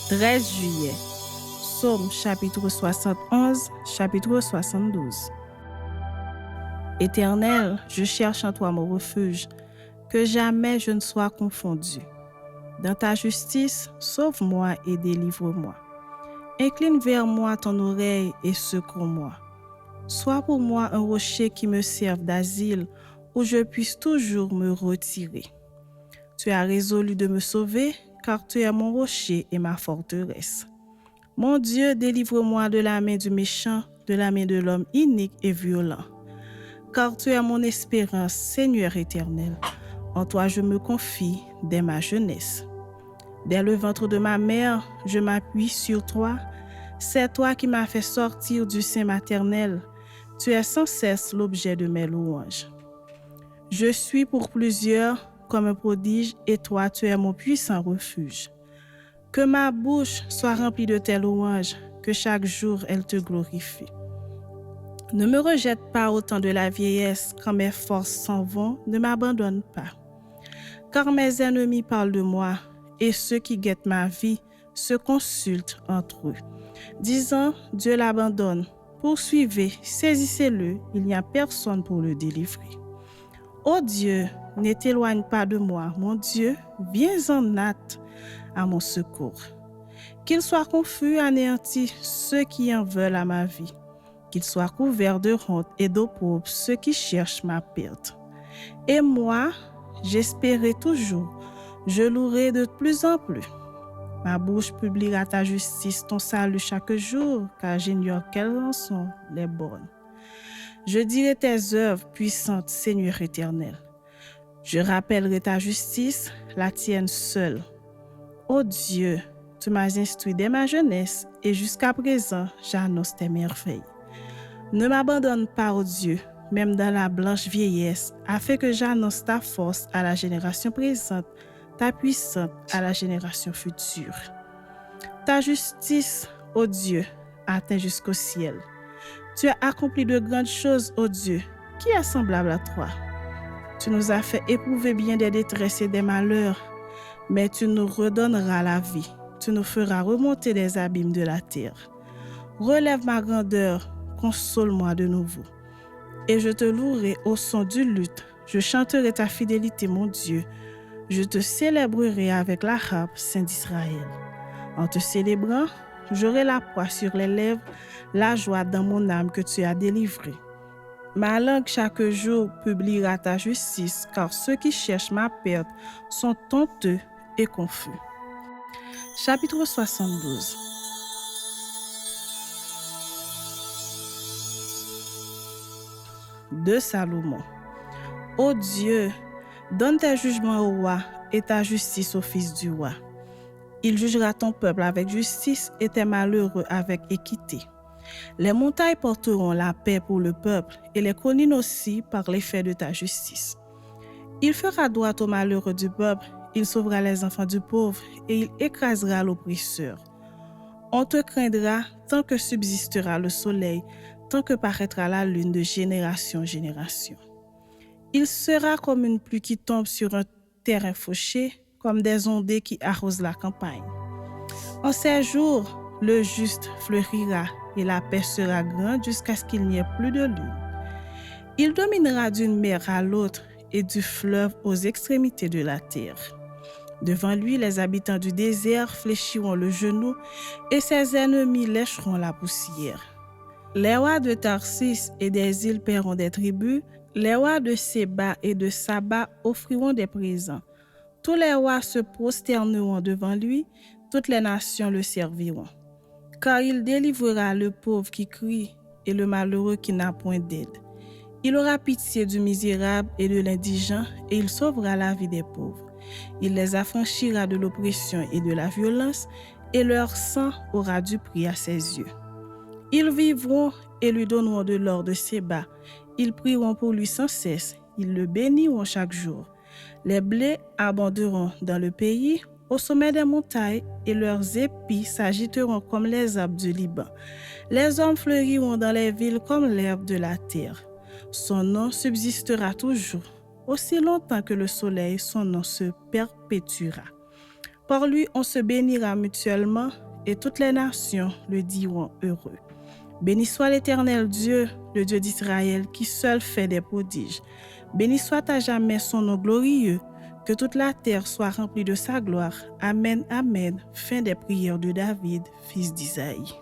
13 juillet. Psaume chapitre 71, chapitre 72. Éternel, je cherche en toi mon refuge, que jamais je ne sois confondu. Dans ta justice, sauve-moi et délivre-moi. Incline vers moi ton oreille et secours-moi. Sois pour moi un rocher qui me serve d'asile, où je puisse toujours me retirer. Tu as résolu de me sauver, car tu es mon rocher et ma forteresse. Mon Dieu, délivre-moi de la main du méchant, de la main de l'homme inique et violent. Car tu es mon espérance, Seigneur éternel. En toi je me confie dès ma jeunesse. Dès le ventre de ma mère, je m'appuie sur toi. C'est toi qui m'as fait sortir du sein maternel. Tu es sans cesse l'objet de mes louanges. Je suis pour plusieurs comme un prodige et toi, tu es mon puissant refuge. Que ma bouche soit remplie de tes louanges, que chaque jour elle te glorifie. Ne me rejette pas au temps de la vieillesse, quand mes forces s'en vont, ne m'abandonne pas. Car mes ennemis parlent de moi, et ceux qui guettent ma vie se consultent entre eux, disant, Dieu l'abandonne. Poursuivez, saisissez-le, il n'y a personne pour le délivrer. Ô Dieu, ne t'éloigne pas de moi, mon Dieu, viens en hâte à mon secours. Qu'ils soient confus, anéantis ceux qui en veulent à ma vie. Qu'ils soient couverts de honte et d'opprobre ceux qui cherchent ma perte. Et moi, j'espérais toujours, je louerai de plus en plus. Ma bouche publiera ta justice, ton salut chaque jour, car j'ignore quelles en sont les bonnes. Je dirai tes œuvres puissantes, Seigneur éternel. Je rappellerai ta justice, la tienne seule. Ô Dieu, tu m'as instruit dès ma jeunesse et jusqu'à présent, j'annonce tes merveilles. Ne m'abandonne pas, ô Dieu, même dans la blanche vieillesse, afin que j'annonce ta force à la génération présente, ta puissance à la génération future. Ta justice, ô Dieu, atteint jusqu'au ciel. Tu as accompli de grandes choses, ô Dieu. Qui est semblable à toi? Tu nous as fait éprouver bien des détresses et des malheurs, mais tu nous redonneras la vie. Tu nous feras remonter des abîmes de la terre. Relève ma grandeur, console-moi de nouveau. Et je te louerai au son du luth. Je chanterai ta fidélité, mon Dieu. Je te célébrerai avec la harpe, Saint d'Israël. En te célébrant, j'aurai la poix sur les lèvres, la joie dans mon âme que tu as délivrée. Ma langue chaque jour publiera ta justice, car ceux qui cherchent ma perte sont honteux et confus. Chapitre 72. De Salomon. Ô Dieu, donne tes jugements au roi et ta justice au fils du roi. Il jugera ton peuple avec justice et tes malheureux avec équité. Les montagnes porteront la paix pour le peuple et les collines aussi par l'effet de ta justice. Il fera droit aux malheureux du peuple, il sauvera les enfants du pauvre et il écrasera l'oppresseur. On te craindra tant que subsistera le soleil, tant que paraîtra la lune de génération en génération. Il sera comme une pluie qui tombe sur un terrain fauché, comme des ondées qui arrosent la campagne. En ces jours, le juste fleurira et la paix sera grande jusqu'à ce qu'il n'y ait plus de lune. Il dominera d'une mer à l'autre et du fleuve aux extrémités de la terre. Devant lui, les habitants du désert fléchiront le genou et ses ennemis lécheront la poussière. Les rois de Tarsis et des îles paieront des tribus, les rois de Séba et de Saba offriront des présents. Tous les rois se prosterneront devant lui, toutes les nations le serviront. Car il délivrera le pauvre qui crie et le malheureux qui n'a point d'aide. Il aura pitié du misérable et de l'indigent et il sauvera la vie des pauvres. Il les affranchira de l'oppression et de la violence et leur sang aura du prix à ses yeux. Ils vivront et lui donneront de l'or de Séba. Ils prieront pour lui sans cesse. Ils le béniront chaque jour. Les blés abonderont dans le pays, au sommet des montagnes, et leurs épis s'agiteront comme les arbres du Liban. Les hommes fleuriront dans les villes comme l'herbe de la terre. Son nom subsistera toujours. Aussi longtemps que le soleil, son nom se perpétuera. Par lui, on se bénira mutuellement et toutes les nations le diront heureux. Béni soit l'Éternel Dieu, le Dieu d'Israël, qui seul fait des prodiges. Béni soit à jamais son nom glorieux, que toute la terre soit remplie de sa gloire. Amen, amen. Fin des prières de David, fils d'Isaïe.